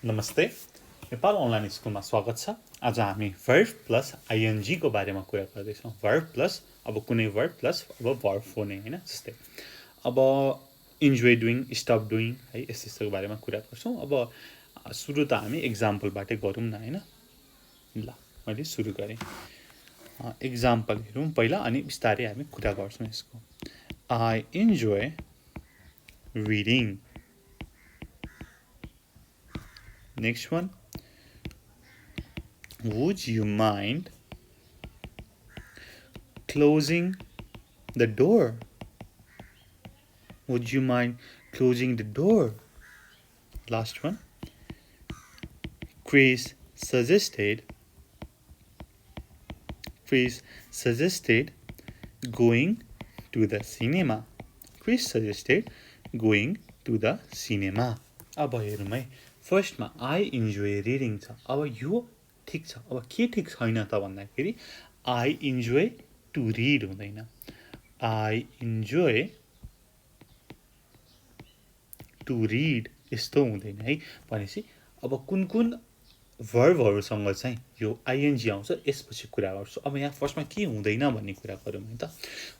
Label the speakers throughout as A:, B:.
A: नमस्ते नेपाल अनलाइन स्कुलमा स्वागत छ। आज हामी verb plus ing को बारेमा कुरा गर्दैछौँ। verb plus अब कुनै verb plus अब verb हुने हैन, जस्तै अब enjoy doing, stop doing है, यस्तोको बारेमा कुरा गर्छौँ। अब सुरु त हामी एक्जाम्पलबाटै गरौँ न हैन। ल मैले सुरु गरेँ। एक्जाम्पल हेरौँ पहिला अनि बिस्तारै हामी कुरा गर्छौँ यसको। I enjoy reading. Next one. Would you mind closing the door? Would you mind closing the door? Last one. Chris suggested going to the cinema. Chris suggested going to the cinema. अब हेरौँ है। फर्स्टमा I enjoy reading छ। अब यो ठिक छ। अब के ठिक छैन त भन्दाखेरि I enjoy to read हुँदैन। I enjoy to read यस्तो हुँदैन है। भनेपछि अब कुन कुन भर्बहरुसँग चाहिँ यो ing आउँछ यसपछि कुरा गर्छु। अब यहाँ फर्स्टमा के हुँदैन भन्ने कुरा गरौँ है त।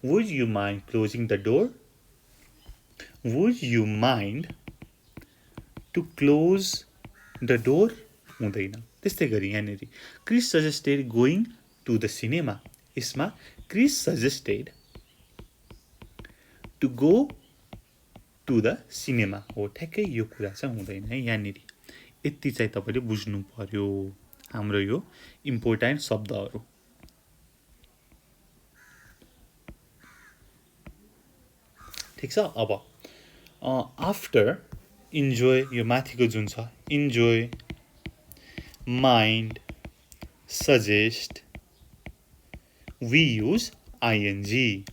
A: Would you mind closing the door? Would you mind to close the door हुँदैन। त्यस्तै गरी यहाँनेरि Chris suggested going to the cinema, यसमा Chris suggested to go to the cinema हो। ठ्याक्कै यो कुरा चाहिँ हुँदैन है यहाँनेरि। यति चाहिँ तपाईले बुझ्नु पर्यो हाम्रो यो इम्पोर्टेन्ट शब्दहरु। ठीक छ। अब आफ्टर enjoy यो माथिको जुन छ enjoy, mind, suggest, we use ing.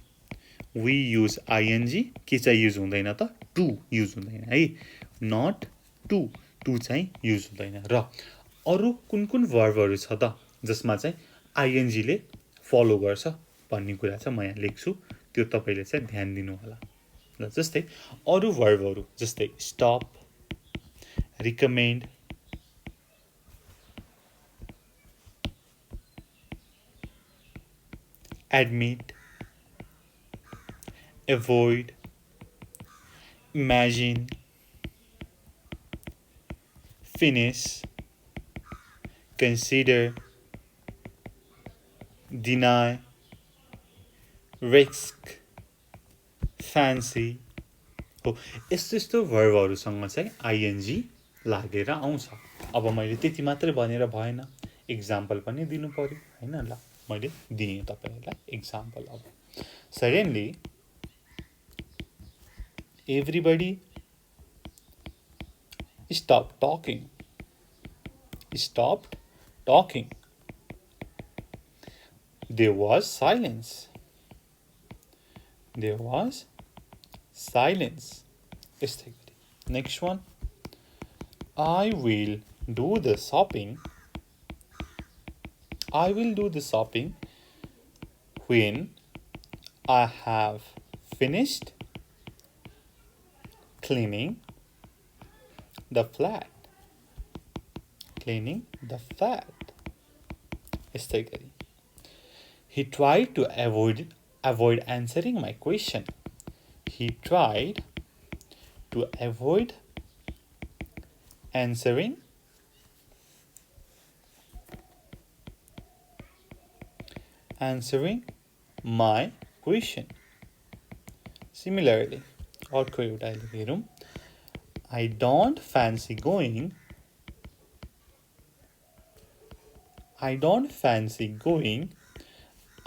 A: We use ing के चाहिँ युज हुँदैन त to युज हुँदैन है। not to चाहिँ युज हुँदैन। र अरु कुन कुन भर्बहरु छ त जसमा चाहिँ ing ले फलो गर्छ भन्ने कुरा चाहिँ म यहाँ लेख्छु। त्यो तपाईले चाहिँ ध्यान दिनु होला। ल जस्तै अरु भर्बहरु जस्तै stop, recommend, admit, avoid, imagine, finish, consider, deny, risk, fancy हो। यस्तो भर्बहरुसँग चाहिँ ing लागेर आउँछ। अब मैले त्यति मात्रै भनेर भएन, एक्जाम्पल पनि दिनु पर्यो हैन। ल मैले दिएँ तपाईहरुलाई एक्जाम्पल। अब suddenly everybody stopped talking. There was silence. Next one. I will do the shopping when I have finished cleaning the flat. यस्तै गरी he tried to avoid answering my question. He tried to avoid answering my question. Similarly, अर्को एउटा हेरौँ। I don't fancy going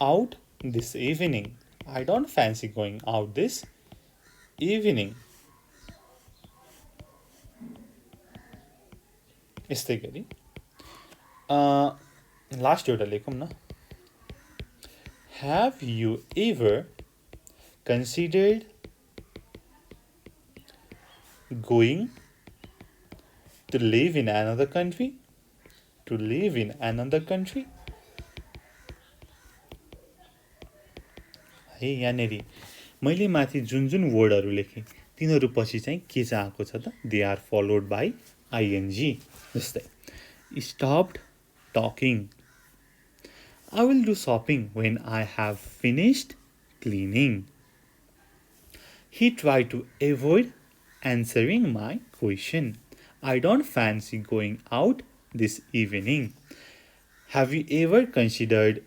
A: out this evening. यस्तै गरी last एउटा लेखौँ न। Have you ever considered going to live in another country? है यहाँनेरि मैले माथि जुन वर्डहरु लेखेँ तिनीहरु पछि चाहिँ के चाहिँ आएको छ त they are followed by ing. जस्तै stopped talking. I will do shopping when I have finished cleaning. He tried to avoid answering my question. I don't fancy going out this evening. Have you ever considered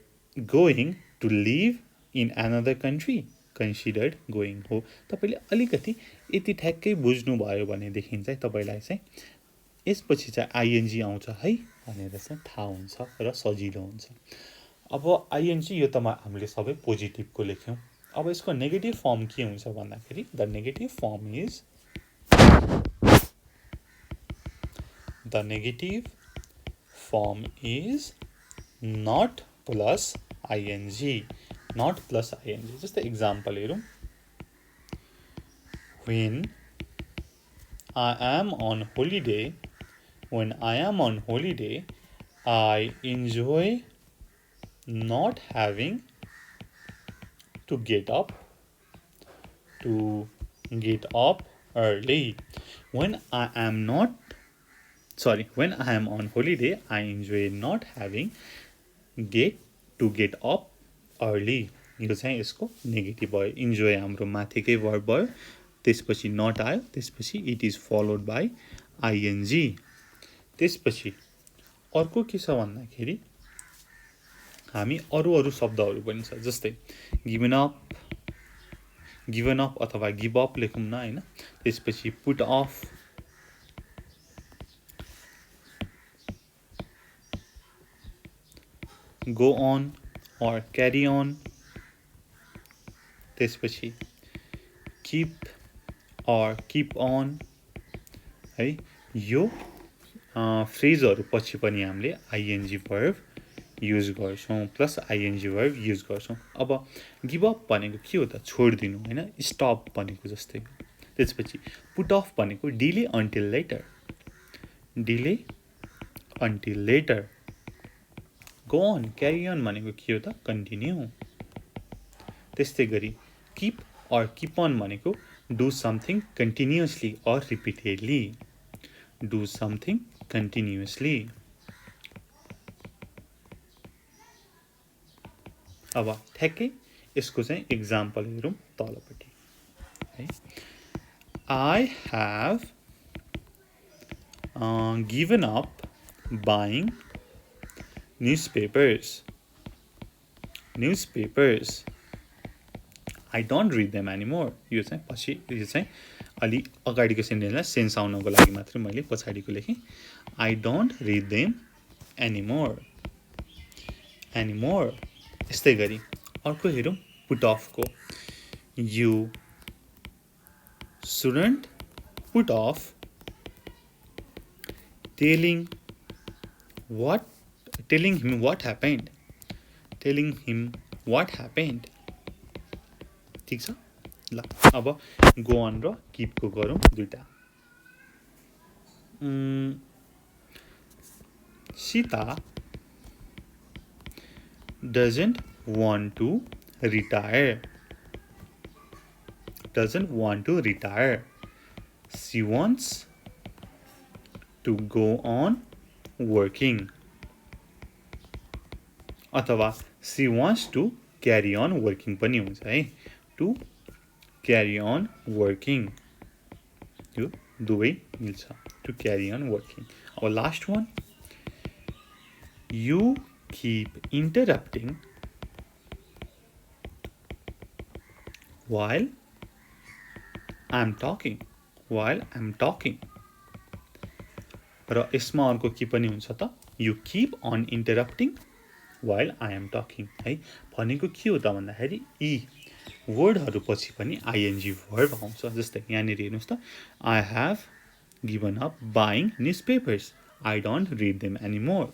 A: going to live in another country? Considered going हो तपाईले अलिकति यति ठ्याक्कै बुझ्नु भयो भनेदेखि चाहिँ तपाईलाई चाहिँ यसपछि चाहिँ आइएनजी आउँछ है भनेर चाहिँ थाहा हुन्छ र सजिलो हुन्छ। अब आइएनजी यो त हामीले सबै पोजिटिभको लेख्यौं। अब यसको नेगेटिभ फर्म के हुन्छ भन्दाखेरि the negative form is not plus ing. Not plus ing. Just the example here. When I am on holiday, I enjoy not having to get up early. When I am on holiday, I enjoy not having get up early. यो चाहिँ यसको negative भयो। Enjoy हाम्रो माथिकै verb भयो, त्यसपछि not आयो, त्यसपछि it is followed by ING. त्यसपछि अर्को के छ भन्दाखेरि हामी अरू शब्दहरू पनि छ, जस्तै गिवन अप अथवा गिभ अप लेखौँ न हैन। त्यसपछि put of, go on or carry on, त्यसपछि keep or keep on है। यो फ्रेजहरु पछि पनि हामीले आइएनजी वर्ब युज गर्छौं प्लस आइएनजी वर्ब युज गर्छौं। अब गिभ अप भनेको के हो त? छोड्दिनु हैन, स्टप भनेको जस्तै। त्यसपछि पुट अफ भनेको delay until later. Go on, carry on भनेको के हो त? कन्टिन्यू। त्यस्तै गरी keep or keep on भनेको do something continuously or repeatedly. Do something continuously. अब ठ्याक्कै यसको चाहिँ एक्जाम्पल हेरौँ तलपट्टि है। I have given up buying newspapers. I don't read them anymore. यो चाहिँ पछि, यो चाहिँ अलि अगाडिको सेन्टेन्सलाई सेन्स आउनको लागि मात्र मैले पछाडिको लेखेँ। I don't read them anymore. यस्तै गरी अर्को हेरौँ पुट अफ को। You shouldn't put off telling him what happened. ठीक छ ल। अब गो अन र कीप को गरौँ दुईटा। Sita doesn't want to retire. She wants to go on working. अथवा she wants to carry on working पनि हुन्छ है। To carry on working, यो दुवै मिल्छ। To carry on working. Our last one. You keep interrupting while I'm talking. र यसमा अर्को के पनि हुन्छ त? You keep on interrupting while I am talking है। भनेको के हो त भन्दाखेरि यी वर्डहरु पछि पनि आइएनजी वर्ब आउँछ। जस्तै यहाँनिर हेर्नुस् त, I have given up buying newspapers. I don't read them anymore.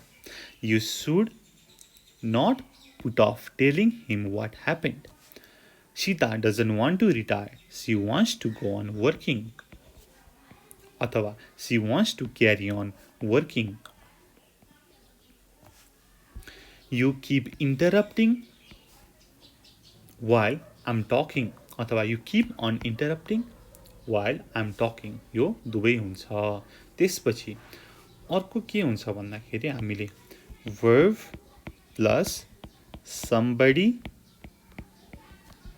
A: You should not put off telling him what happened. Sita doesn't want to retire. She wants to go on working. अथवा she wants to carry on working. You keep interrupting while I'm talking. अथवा you keep on interrupting while I'm talking. यो दुवै हुन्छ। त्यसपछि अर्को के हुन्छ भन्दाखेरि हामीले verb plus somebody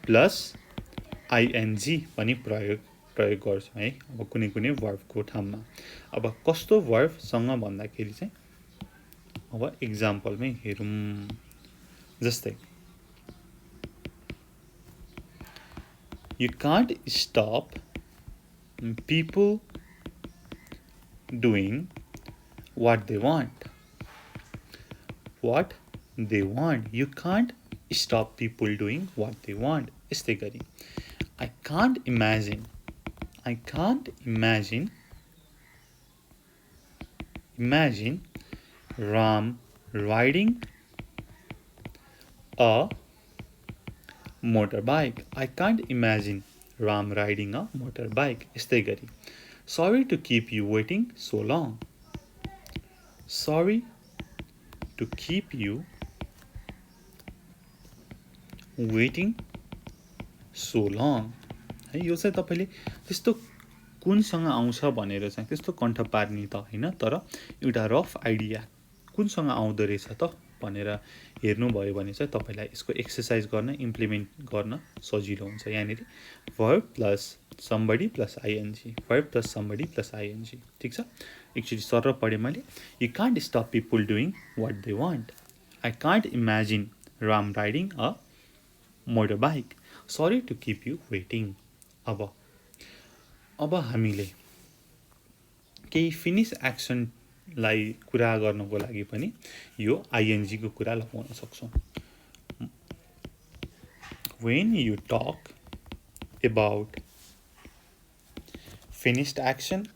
A: plus ing पनि प्रयोग गर्छौं है। अब कुनै कुनै verb को ठाउँमा अब कस्तो verb सँग भन्दाखेरि चाहिँ अब एक्जाम्पल मै हेरौं। जस्तै you can't stop people doing what they want. What they want. You can't stop people doing what they want. यस्तै गरी I can't imagine Ram riding a motorbike. I can't imagine Ram riding a motorbike. यस्तै गरी sorry to keep you waiting so long. Sorry to keep you waiting so long. है यो चाहिँ तपाईले त्यस्तो कुनसँग आउँछ भनेर चाहिँ त्यस्तो कण्ठ पार्ने त हैन, तर एउटा रफ आइडिया कुनसँग आउँदो रहेछ त भनेर हेर्नु भयो भने चाहिँ तपाईलाई यसको एक्सरसाइज गर्न इम्प्लिमेन्ट गर्न सजिलो हुन्छ। यानी verb plus somebody plus ing, verb plus somebody plus ing। ठीक छ, एकचोटी सरर पढे मैले। You can't stop people doing what they want. I can't imagine Ram riding a motorbike. Sorry to keep you waiting. अब हामीले केही फिनिश एक्सन लाई कुरा गर्नको लागि पनि यो ing को कुरा लगाउन सक्छौं। When you talk about finished actions,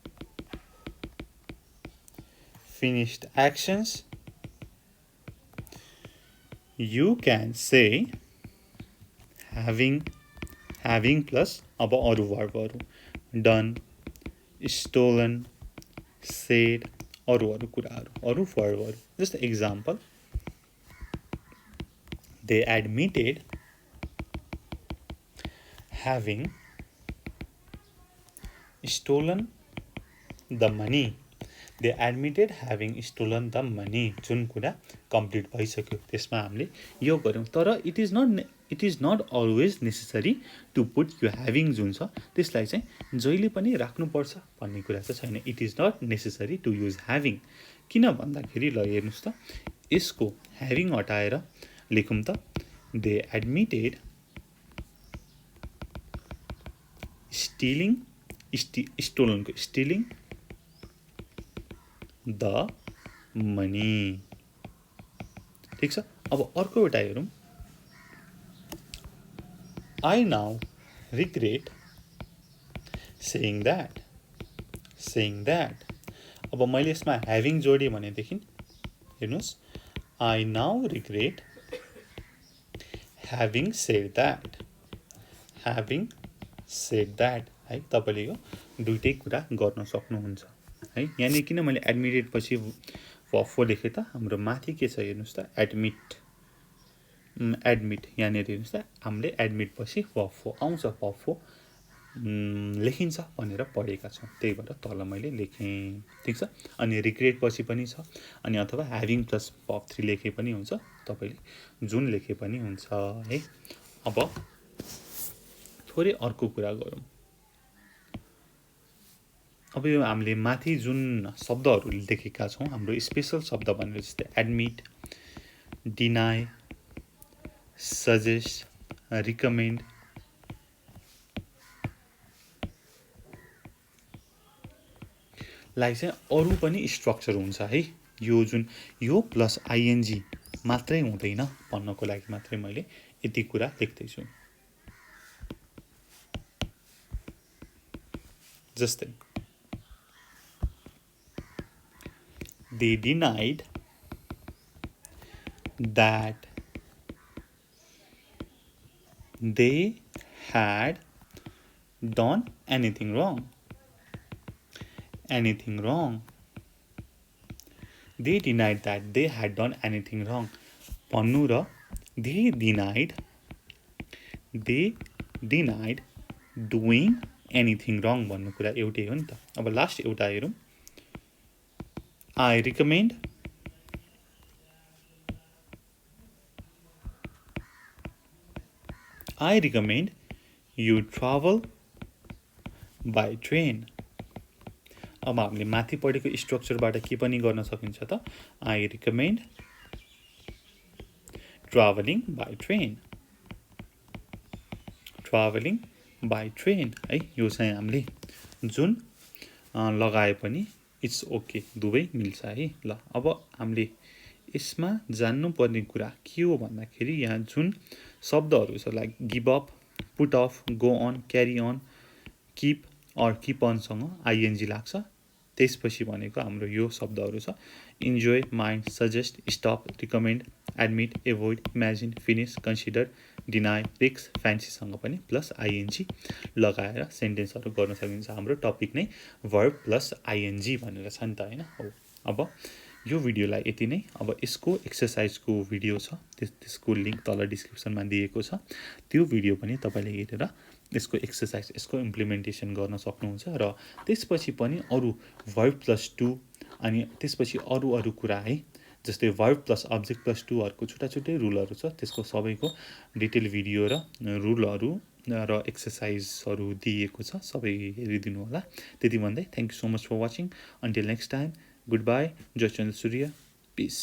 A: you can say having plus अब अरु वर्बहरु done, stolen, said, अरु कुराहरु अरु वर्बहरु। Just example they admitted having stolen the money. They admitted having stolen the money. जुन कुरा कम्प्लिट भइसक्यो त्यसमा हामीले यो गर्यौं। तर it is not always necessary to put यो having जुन छ त्यसलाई चाहिँ जहिले पनि राख्नु पर्छ भन्ने कुरा चाहिँ छैन। It is not necessary to use having। किन भन्दाखेरि ल हेर्नुस् त, यसको having हटाएर लेखौं त they admitted stolen को stealing the money। ठीक छ, अब अर्को एउटा हेरौं। I now regret saying that। अब मैले यसमा having जोडे भनेदेखि हेर्नुस्, I now regret having said that। है तपाईले यो दुईटै कुरा गर्न सक्नुहुन्छ है। यानी किन मैले एडमिटेड पछि verb 4 लेखे त, हाम्रो माथि के छ हेर्नुस् त, एडमिट यानी हेर्नुस् त हामीले एडमिट पछि verb 4 आउँछ, verb 4 लेखिन्छ भनेर पढेका छौं, त्यही भएर तल मैले लेखे। ठीक छ, अनि रिग्रेट पछि पनि छ, अनि अथवा having plus verb 3 लेखे पनि हुन्छ, तपाईले जुन लेखे पनि हुन्छ है। अब थोरै अर्को कुरा गरौं। अब यो हामीले माथि जुन शब्दहरु लेखेका छौं हाम्रो स्पेशल शब्द भनेर, जस्तै एडमिट, डिनाई, सजेस्ट, रिकमेन्ड, लाई चाहिँ अरु पनि स्ट्रक्चर हुन्छ है। यो जुन यो प्लस आईएनजी मात्रै हुँदैन भन्नको लागि मात्रै मैले यति कुरा लेख्दै छु। जस्तै they denied that they had done anything wrong। They denied that they had done anything wrong भन्नु र they denied doing anything wrong भन्नु कुरा एउटै हो नि त। अब लास्ट एउटा हेरौं। I recommend you travel by train. अब हामीले माथि पढेको स्ट्रक्चरबाट के पनि गर्न सकिन्छ त I recommend traveling by train. Traveling by train है यो चाहिँ हामीले जुन लगाए पनि इट्स ओके दुवै मिल्छ है ल अब हामीले यसमा जान्नुपर्ने कुरा के हो भन्दाखेरि यहाँ जुन शब्दहरू छ like give up put off go on carry on keep or keep on सँग आइएनजी लाग्छ त्यसपछि भनेको हाम्रो यो शब्दहरू छ enjoy mind suggest stop recommend admit avoid imagine finish consider deny रिक्स फ्यान्सीसँग पनि प्लस आइएनजी लगाएर सेन्टेन्सहरू गर्न सकिन्छ हाम्रो टपिक नै वर्ब प्लस आइएनजी भनेर छ नि त हैन हो अब यो भिडियोलाई यति नै अब यसको एक्सरसाइजको भिडियो छ त्यसको लिंक तल डिस्क्रिप्सनमा दिएको छ त्यो भिडियो पनि तपाईले हेरेर यसको एक्सरसाइज यसको इम्प्लिमेन्टेसन गर्न सक्नुहुन्छ र त्यसपछि पनि अरु वर्ब प्लस 2 अनि त्यसपछि अरु कुरा है जस्तै वर्ब प्लस अब्जेक्ट प्लस 2 हरुको छुटा-छुटै रुलहरु छ त्यसको सबैको डिटेल भिडियो र रुलहरु र एक्सरसाइजहरु दिएको छ सबै हेरिदिनु होला त्यति भन्दै thank you so much for watching until next time goodbye जय चन्द्र सूर्य पीस